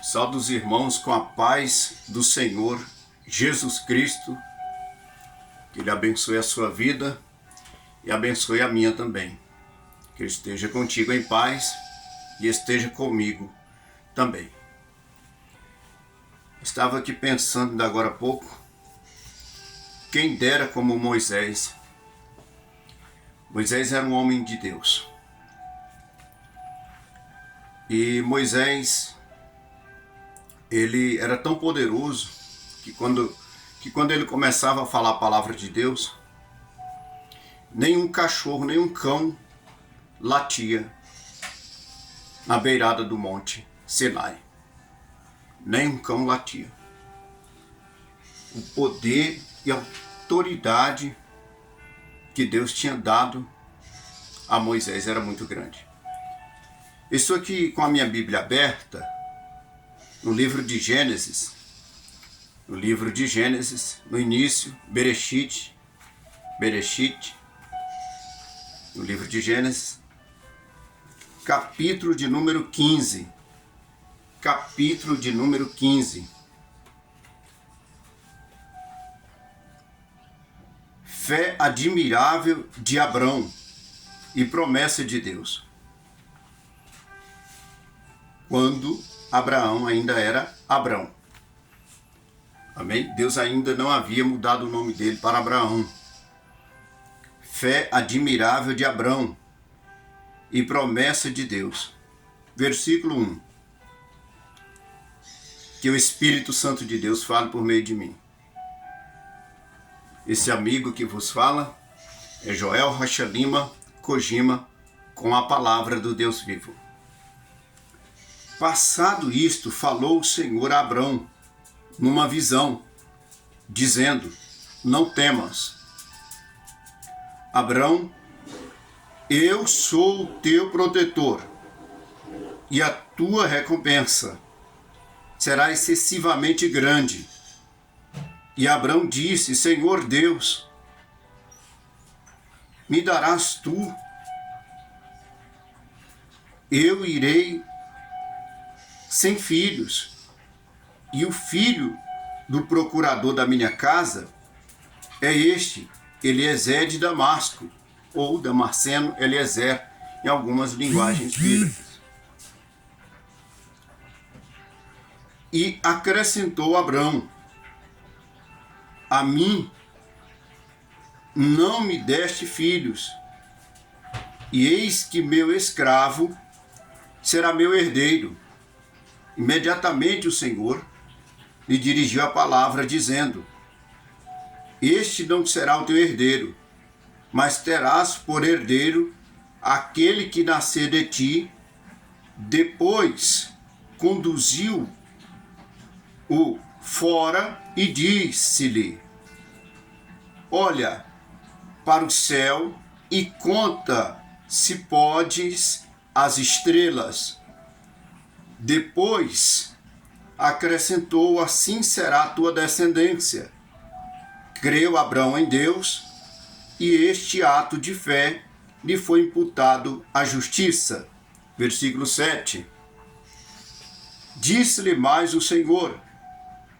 Saúdo os irmãos com a paz do Senhor Jesus Cristo. Que Ele abençoe a sua vida e abençoe a minha também. Que Ele esteja contigo em paz e esteja comigo também. Estava aqui pensando ainda agora há pouco, quem dera como Moisés. Moisés era um homem de Deus. E Moisés, ele era tão poderoso que quando ele começava a falar a palavra de Deus, nenhum cachorro, nenhum cão latia na beirada do monte Sinai. Nenhum cão latia. O poder e a autoridade que Deus tinha dado a Moisés era muito grande. Estou aqui com a minha Bíblia aberta no livro de Gênesis. No livro de Gênesis, no início, Bereshit, no livro de Gênesis, capítulo de número 15. Capítulo de número 15. Fé admirável de Abrão e promessa de Deus. Quando Abraão ainda era Abrão. Amém? Deus ainda não havia mudado o nome dele para Abraão. Fé admirável de Abrão e promessa de Deus. Versículo 1. Que o Espírito Santo de Deus fale por meio de mim. Esse amigo que vos fala é Joel Rocha Lima Kojima, com a palavra do Deus vivo. Passado isto, falou o Senhor a Abrão numa visão, dizendo: não temas, Abrão, eu sou o teu protetor, e a tua recompensa será excessivamente grande. E Abrão disse: Senhor Deus, me darás tu? Eu irei sem filhos, e o filho do procurador da minha casa é este, Eliezer de Damasco, ou Damasceno Eliezer, em algumas linguagens bíblicas. E acrescentou Abrão: a mim não me deste filhos, e eis que meu escravo será meu herdeiro. Imediatamente o Senhor lhe dirigiu a palavra, dizendo: este não será o teu herdeiro, mas terás por herdeiro aquele que nascer de ti. Depois conduziu-o fora e disse-lhe: olha para o céu e conta, se podes, as estrelas. Depois acrescentou: assim será a tua descendência. Creu Abrão em Deus, e este ato de fé lhe foi imputado à justiça. Versículo 7. Disse-lhe mais o Senhor: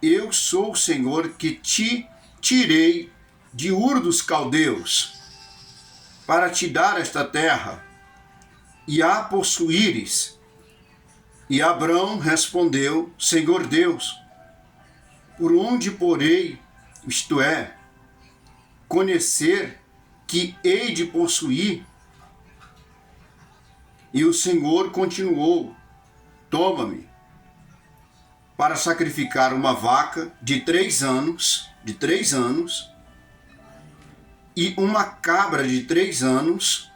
eu sou o Senhor que te tirei de Ur dos Caldeus, para te dar esta terra, e a possuíres. E Abrão respondeu: Senhor Deus, por onde porei, isto é, conhecer que hei de possuir? E o Senhor continuou: toma-me para sacrificar uma vaca de 3 anos, e uma cabra de 3 anos,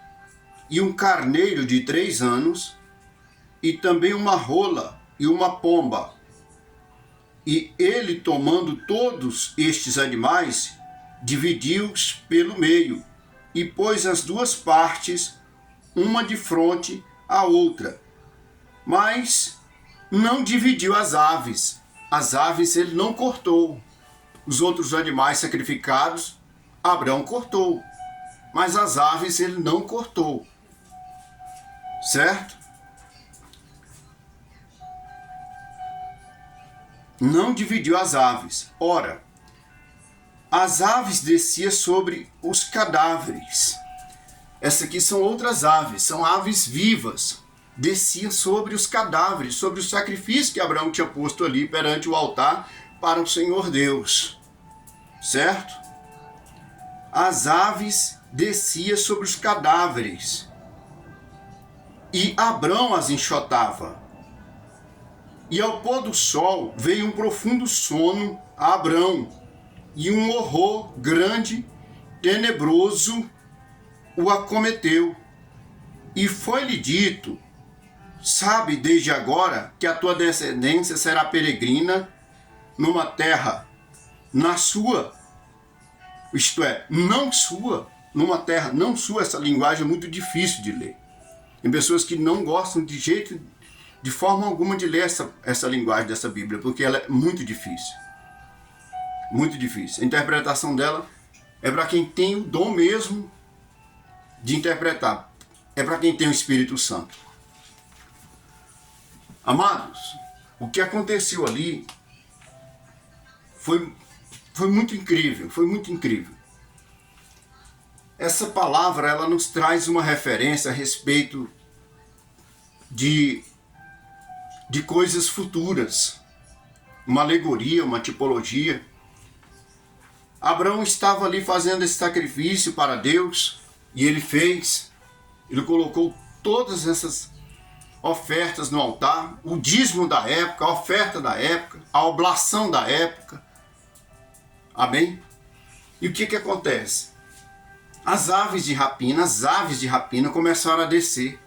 e um carneiro de 3 anos, e também uma rola e uma pomba. E ele, tomando todos estes animais, dividiu-os pelo meio, e pôs as duas partes, uma de fronte à outra. Mas não dividiu as aves. As aves ele não cortou. Os outros animais sacrificados, Abrão cortou. Mas as aves ele não cortou. Certo? não dividiu as aves. Ora, as aves desciam sobre os cadáveres. Essas aqui são outras aves, são aves vivas. Desciam sobre os cadáveres, sobre o sacrifício que Abraão tinha posto ali perante o altar para o Senhor Deus. Certo? As aves desciam sobre os cadáveres e Abrão as enxotava. E ao pôr do sol veio um profundo sono a Abrão, e um horror grande, tenebroso, o acometeu. E foi-lhe dito: sabe desde agora que a tua descendência será peregrina numa terra, na sua, isto é, não sua, numa terra não sua. Essa linguagem é muito difícil de ler. Tem pessoas que não gostam de forma alguma de ler essa linguagem dessa Bíblia, porque ela é muito difícil. Muito difícil. A interpretação dela é para quem tem o dom mesmo de interpretar. É para quem tem o Espírito Santo. Amados, o que aconteceu ali foi muito incrível, foi muito incrível. Essa palavra, ela nos traz uma referência a respeito de coisas futuras, uma alegoria, uma tipologia. Abraão estava ali fazendo esse sacrifício para Deus, e ele colocou todas essas ofertas no altar, o dízimo da época, a oferta da época, a oblação da época. Amém? E o que acontece? As aves de rapina começaram a descer.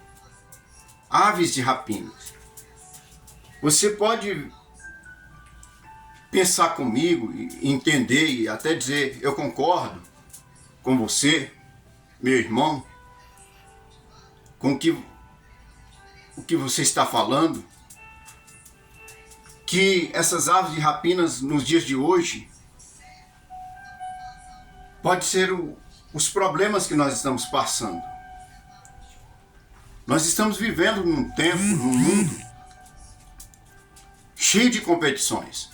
Aves de rapina. Você pode pensar comigo e entender e até dizer: eu concordo com você, meu irmão, com o que você está falando, que essas aves de rapinas nos dias de hoje pode ser os problemas que nós estamos passando. Nós estamos vivendo num tempo, num mundo cheio de competições.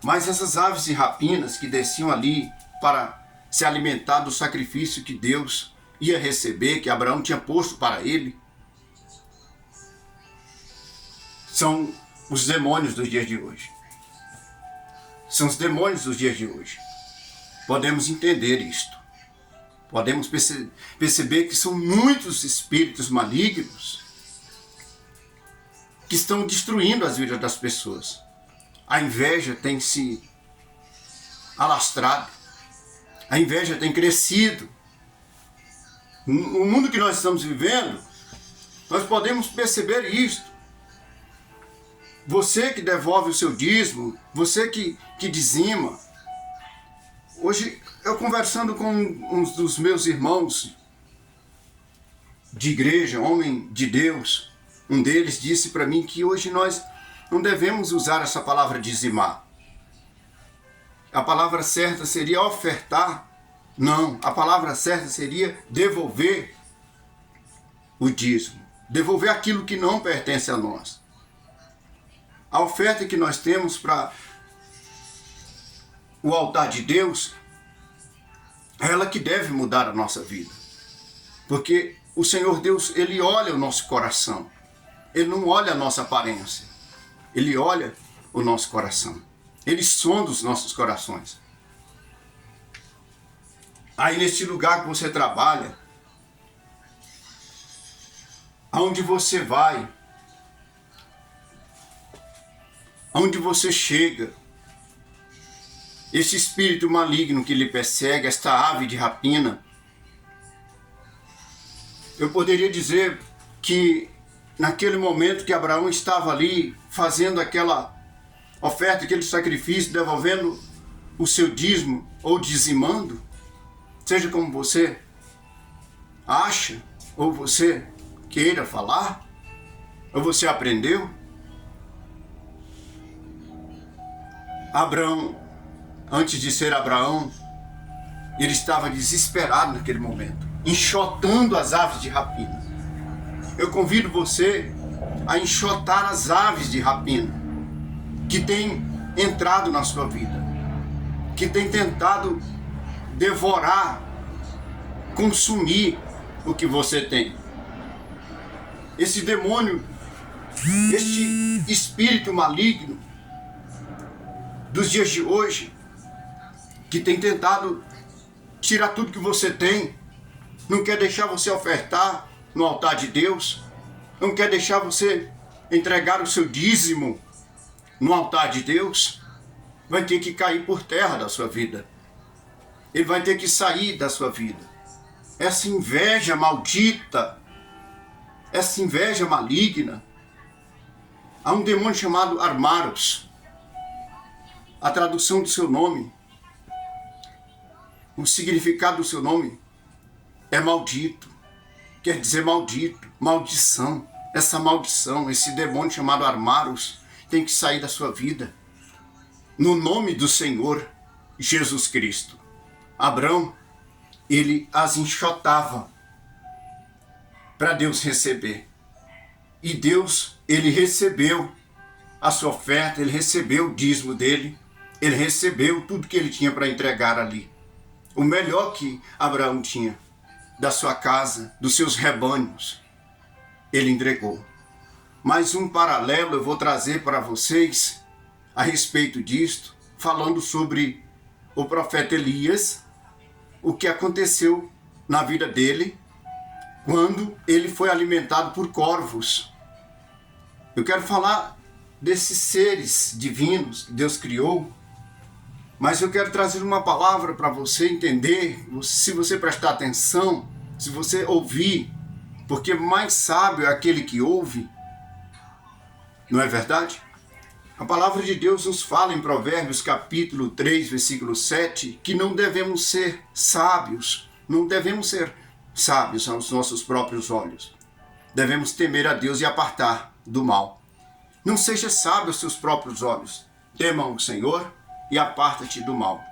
Mas essas aves de rapinas que desciam ali para se alimentar do sacrifício que Deus ia receber, que Abraão tinha posto para ele, são os demônios dos dias de hoje. São os demônios dos dias de hoje. Podemos entender isto. Podemos perceber que são muitos espíritos malignos que estão destruindo as vidas das pessoas. A inveja tem se alastrado. A inveja tem crescido. No mundo que nós estamos vivendo, nós podemos perceber isto. Você que devolve o seu dízimo, você que dizima. Hoje, eu conversando com um dos meus irmãos de igreja, homem de Deus, um deles disse para mim que hoje nós não devemos usar essa palavra dizimar. A palavra certa seria ofertar. Não, a palavra certa seria devolver o dízimo. Devolver aquilo que não pertence a nós. A oferta que nós temos para o altar de Deus é ela que deve mudar a nossa vida. Porque o Senhor Deus, Ele olha o nosso coração. Ele não olha a nossa aparência. Ele olha o nosso coração. Ele sonda os nossos corações. Aí nesse lugar que você trabalha, aonde você vai, aonde você chega, esse espírito maligno que lhe persegue, esta ave de rapina, eu poderia dizer que naquele momento que Abraão estava ali fazendo aquela oferta, aquele sacrifício, devolvendo o seu dízimo ou dizimando, seja como você acha, ou você queira falar, ou você aprendeu, Abraão, antes de ser Abraão, ele estava desesperado naquele momento, enxotando as aves de rapina. Eu convido você a enxotar as aves de rapina que tem entrado na sua vida, que tem tentado devorar, consumir o que você tem. Esse demônio, este espírito maligno dos dias de hoje, que tem tentado tirar tudo que você tem, não quer deixar você ofertar no altar de Deus, não quer deixar você entregar o seu dízimo no altar de Deus, vai ter que cair por terra da sua vida. Ele vai ter que sair da sua vida. Essa inveja maldita, essa inveja maligna, há um demônio chamado Armaros. A tradução do seu nome, o significado do seu nome é maldito. Quer dizer maldito, maldição. Essa maldição, esse demônio chamado Armaros, tem que sair da sua vida. No nome do Senhor Jesus Cristo. Abraão, ele as enxotava para Deus receber. E Deus, ele recebeu a sua oferta, ele recebeu o dízimo dele, ele recebeu tudo que ele tinha para entregar ali. O melhor que Abraão tinha, da sua casa, dos seus rebanhos, ele entregou. Mais um paralelo eu vou trazer para vocês a respeito disto, falando sobre o profeta Elias, o que aconteceu na vida dele, quando ele foi alimentado por corvos. Eu quero falar desses seres divinos que Deus criou, mas eu quero trazer uma palavra para você entender, se você prestar atenção, se você ouvir, porque mais sábio é aquele que ouve, não é verdade? A palavra de Deus nos fala em Provérbios capítulo 3, versículo 7, que não devemos ser sábios, não devemos ser sábios aos nossos próprios olhos. Devemos temer a Deus e apartar do mal. Não seja sábio aos seus próprios olhos. Tema o Senhor e aparta-te do mal.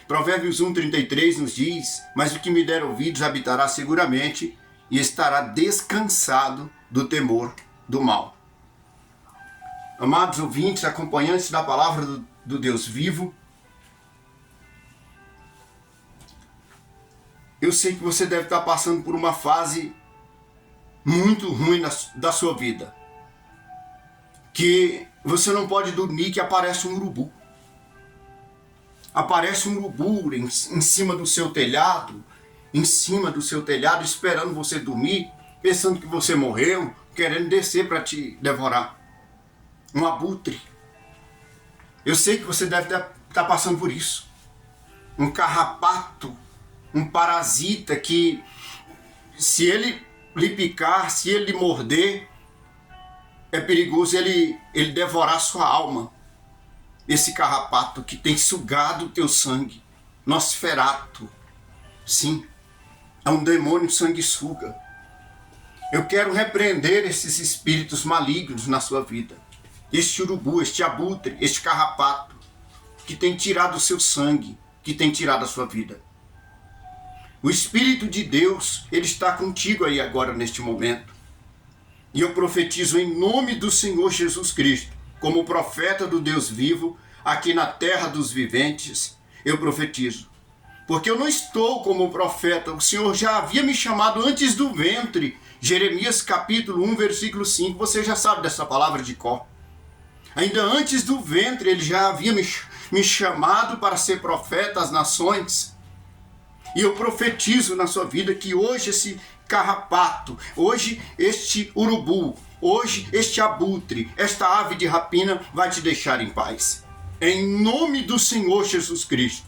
Provérbios 1,33 nos diz: mas o que me der ouvidos habitará seguramente e estará descansado do temor do mal. Amados ouvintes, acompanhantes da palavra do Deus vivo, eu sei que você deve estar passando por uma fase muito ruim da sua vida. Que você não pode dormir, que aparece um urubu. Aparece um urubu em cima do seu telhado, esperando você dormir, pensando que você morreu, querendo descer para te devorar. Um abutre. Eu sei que você deve estar passando por isso. Um carrapato, um parasita que, se ele lhe picar, se ele lhe morder, é perigoso ele devorar sua alma. Esse carrapato que tem sugado o teu sangue. Nosferato. Sim, é um demônio sanguessuga. Eu quero repreender esses espíritos malignos na sua vida. Este urubu, este abutre, este carrapato, que tem tirado o seu sangue, que tem tirado a sua vida. O Espírito de Deus, ele está contigo aí agora neste momento. E eu profetizo em nome do Senhor Jesus Cristo, como profeta do Deus vivo, aqui na terra dos viventes, eu profetizo. Porque eu não estou como profeta, o Senhor já havia me chamado antes do ventre. Jeremias capítulo 1, versículo 5, você já sabe dessa palavra de cor. Ainda antes do ventre, ele já havia me chamado para ser profeta às nações. E eu profetizo na sua vida que hoje esse carrapato, hoje este urubu, hoje este abutre, esta ave de rapina vai te deixar em paz. Em nome do Senhor Jesus Cristo.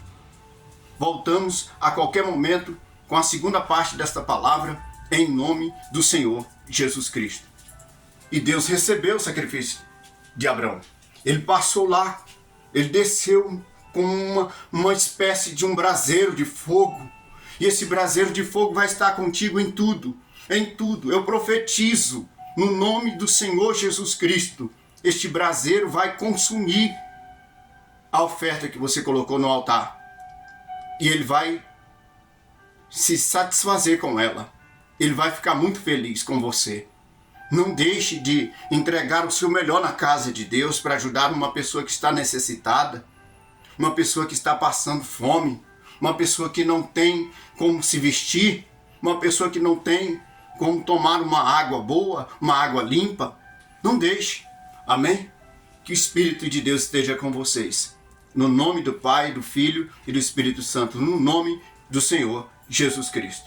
Voltamos a qualquer momento com a segunda parte desta palavra, em nome do Senhor Jesus Cristo. E Deus recebeu o sacrifício de Abraão. Ele passou lá, ele desceu com uma espécie de um braseiro de fogo. E esse braseiro de fogo vai estar contigo em tudo, em tudo. Eu profetizo, no nome do Senhor Jesus Cristo, este braseiro vai consumir a oferta que você colocou no altar. E ele vai se satisfazer com ela. Ele vai ficar muito feliz com você. Não deixe de entregar o seu melhor na casa de Deus para ajudar uma pessoa que está necessitada, uma pessoa que está passando fome, uma pessoa que não tem como se vestir, uma pessoa que não tem como tomar uma água boa, uma água limpa. Não deixe. Amém? Que o Espírito de Deus esteja com vocês. No nome do Pai, do Filho e do Espírito Santo, no nome do Senhor Jesus Cristo.